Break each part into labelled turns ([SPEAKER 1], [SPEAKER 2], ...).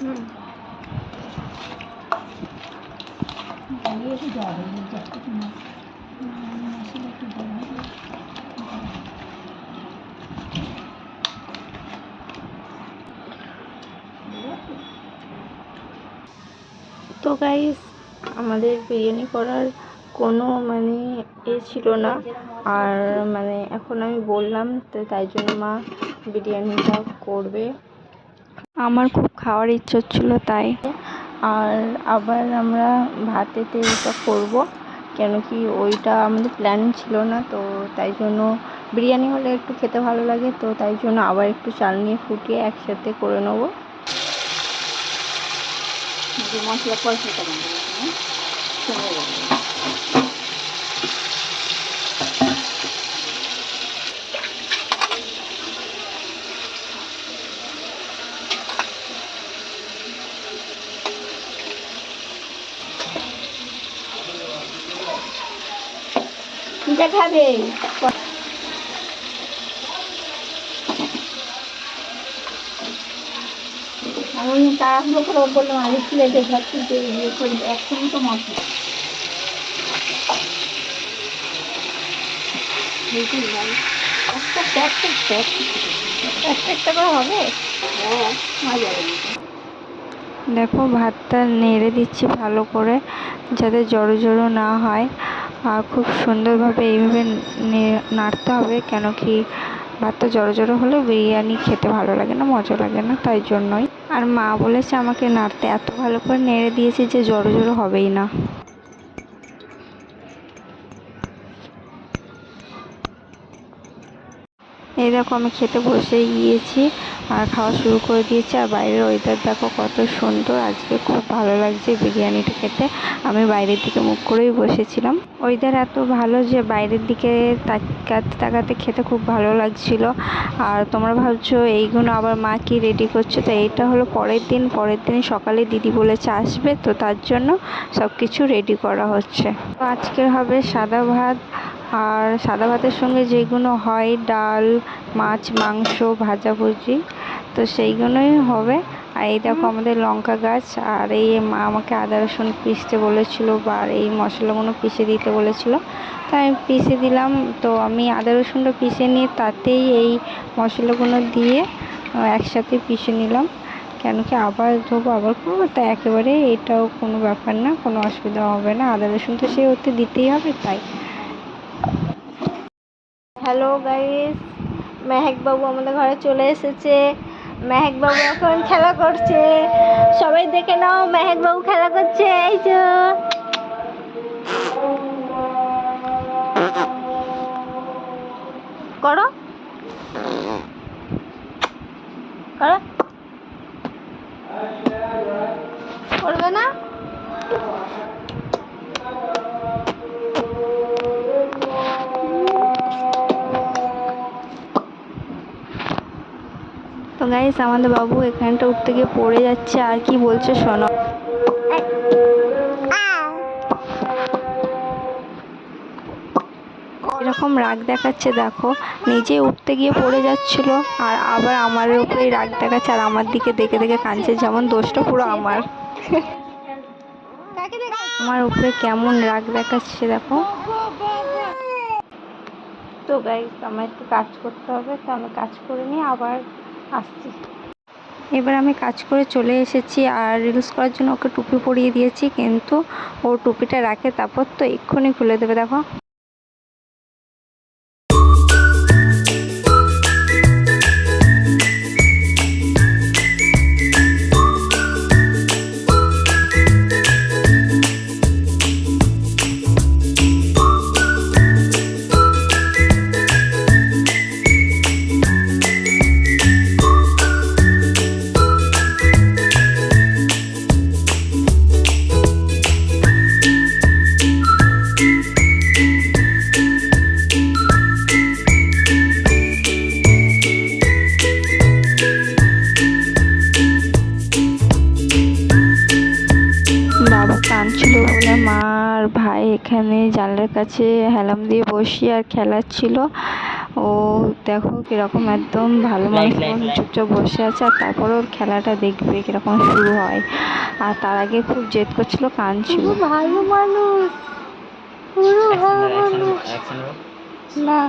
[SPEAKER 1] হুম। তো গাইস, আমাদের বিরিয়ানি করার কোনো ছিল না। আর এখন আমি বললাম, তো তাই জন্য মা বিরিয়ানিটা করবে। আমার খুব খাওয়ার ইচ্ছা ছিল তাই। আর আবার আমরা ভাতেতে এটা করব, কেন কি ওইটা আমাদের প্ল্যান ছিল না। তো তাই জন্য বিরিয়ানি হলে একটু খেতে ভালো লাগে, তো তাই জন্য আবার একটু চাল নিয়ে ফুটিয়ে একসাথে করে নেবো। মশলা কষাতে খাবে আমি তাড়াহুড়ো করে বললাম আগে প্লেটে ধরছি যে ইয়ে করি, একসঙ্গে তো মশলা একটা করে হবে। হ্যাঁ, মজা লাগে। দেখো ভাতটা নেড়ে দিচ্ছি ভালো করে, যাতে জড়ো জড়ো না হয়। আর খুব সুন্দরভাবে এইভাবে নাড়তে হবে, কেন কি ভাতটা জড়ো জড়ো হলে বিরিয়ানি খেতে ভালো লাগে না, মজা লাগে না, তাই জন্যই। আর মা বলেছে আমাকে নাড়তে, এত ভালো করে নেড়ে দিয়েছি যে জড়ো জড়ো হবেই না। এই দেখো আমি খেতে বসে গিয়েছি আর খাওয়া শুরু করে দিয়েছি। আর বাইরের ওয়েদার দেখো কত সুন্দর, আজকে খুব ভালো লাগছে বিরিয়ানিটা খেতে। আমি বাইরের দিকে মুখ করেই বসেছিলাম। ওয়েদার এত ভালো যে বাইরের দিকে তাকাতে তাকাতে খেতে খুব ভালো লাগছিল। আর তোমরা ভাবছো এইগুলো আবার মা কি রেডি করছে, তো এইটা হলো পরের দিন সকালে দিদি বলেছে আসবে, তো তার জন্য সব কিছু রেডি করা হচ্ছে। তো আজকে হবে সাদা ভাত, আর সাদা ভাতের সঙ্গে যেগুলো হয় ডাল, মাছ, মাংস, ভাজাভুজি, তো সেইগুলোই হবে। আর এই দেখো আমাদের লঙ্কা গাছ, আর এই মা আমাকে আদা রসুন পিষতে বলেছিল, বা এই মশলাগুলো পিষে দিতে বলেছিল, তাই আমি পিষে দিলাম। তো আমি আদা রসুনটা পিষে নিয়ে তাতেই এই মশলাগুলো দিয়ে একসাথে পিষে নিলাম, কেন কি আবার ধোবো আবার করবো, তাই একেবারে এটাও কোনো ব্যাপার না, কোনো অসুবিধা হবে না। আদা রসুন তো সে ওতে দিতেই হবে, তাই। হ্যালো গাইস, মেহেক বাবু আমাদের ঘরে চলে এসেছে। মেহেক বাবু এখন খেলা করছে, সবাই দেখে নাও। মেহেক বাবু খেলা করছে, এই যে করো করো, করবে না। তো গাইস, আমাদের বাবু এখানটা উঠতে গিয়ে পড়ে যাচ্ছে, আর কি বলছে শোনো। এরকম রাগ দেখাচ্ছে, দেখো নিজে উঠতে গিয়ে পড়ে যাচ্ছিল, আর আবার আমার উপরেই রাগ দেখাচ্ছে, আর আমার দিকে দেখে দেখে কাঁদছে, যেমন দোষটা পুরো আমার। আমার উপরে কেমন রাগ দেখাচ্ছে দেখো। তো গাইস, আমার একটু কাজ করতে হবে, তো আমি কাজ করে নিয়ে আবার আসছি। এবার আমি কাজ করে চলে এসেছি, আর রিলস করার জন্য ওকে টুপি পরিয়ে দিয়েছি, কিন্তু ও টুপিটা রাখে, তারপর তো এক্ষুনি খুলে দেবে দেখো। বাবু কাঁদছিল বলে মা আর ভাই এখানে জানলার কাছে হেলাম দিয়ে বসিয়ে আর খেলাচ্ছিল। ও দেখো কিরকম একদম ভালো মানুষ চুপচাপ বসে আছে, আর তারপর ওর খেলাটা দেখবে কিরকম শুরু হয়। আর তার আগে খুব জেদ করছিল, কাঁদছিল। ভালো মানুষ, পুরো ভালো মানুষ না।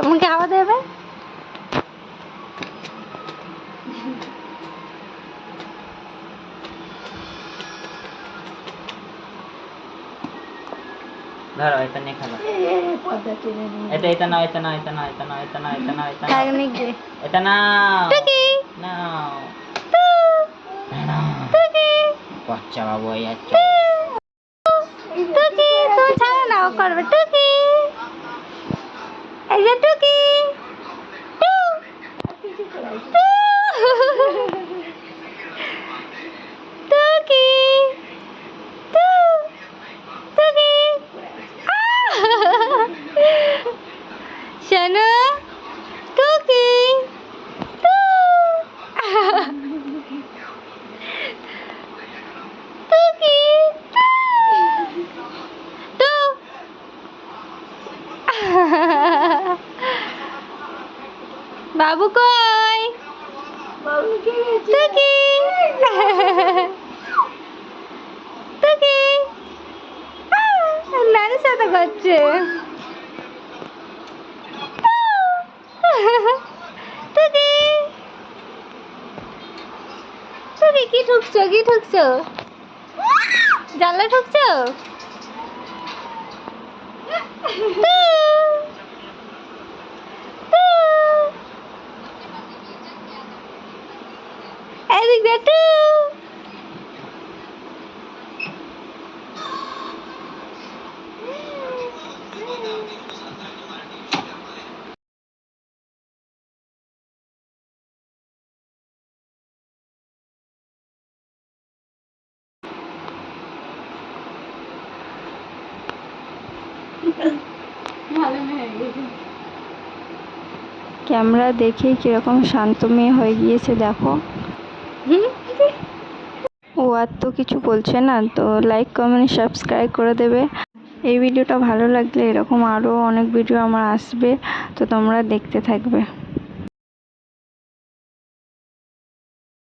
[SPEAKER 1] মুখে হাওয়া দেবে।
[SPEAKER 2] ধরো এটা নিয়ে খেলো। এটা নাও, এটা নাও, এটা নাও, এটা নাও, এটা নাও, এটা নাও, এটা নাও, এটা নাও, নাও, বাচ্চা বাবু এই যাচ্ছে।
[SPEAKER 1] টুকি তুমি ছাড়ো না, ও করবে। টুকি, এই যে টুকি, টু, টু, টুকি, টু, টুকি, শোনো, টুকি, টু, টুকি, টু, বাবু কই? টুকি, টুকি, নানির সাথে করছে। টুকি, টুকি কি ঠুকছো, কি ঠুকছো? জানলা ঠুকছো? এদিক দিয়ে টু। ক্যামেরা দেখে কিরকম শান্ত মেয়ে হয়ে গিয়েছে দেখো। ও আর তো কিছু বলছে না, তো লাইক কমেন্ট সাবস্ক্রাইব করে দেবে। এই ভিডিওটা ভালো লাগলে এরকম আরও অনেক ভিডিও আমার আসবে, তো তোমরা দেখতে থাকবে।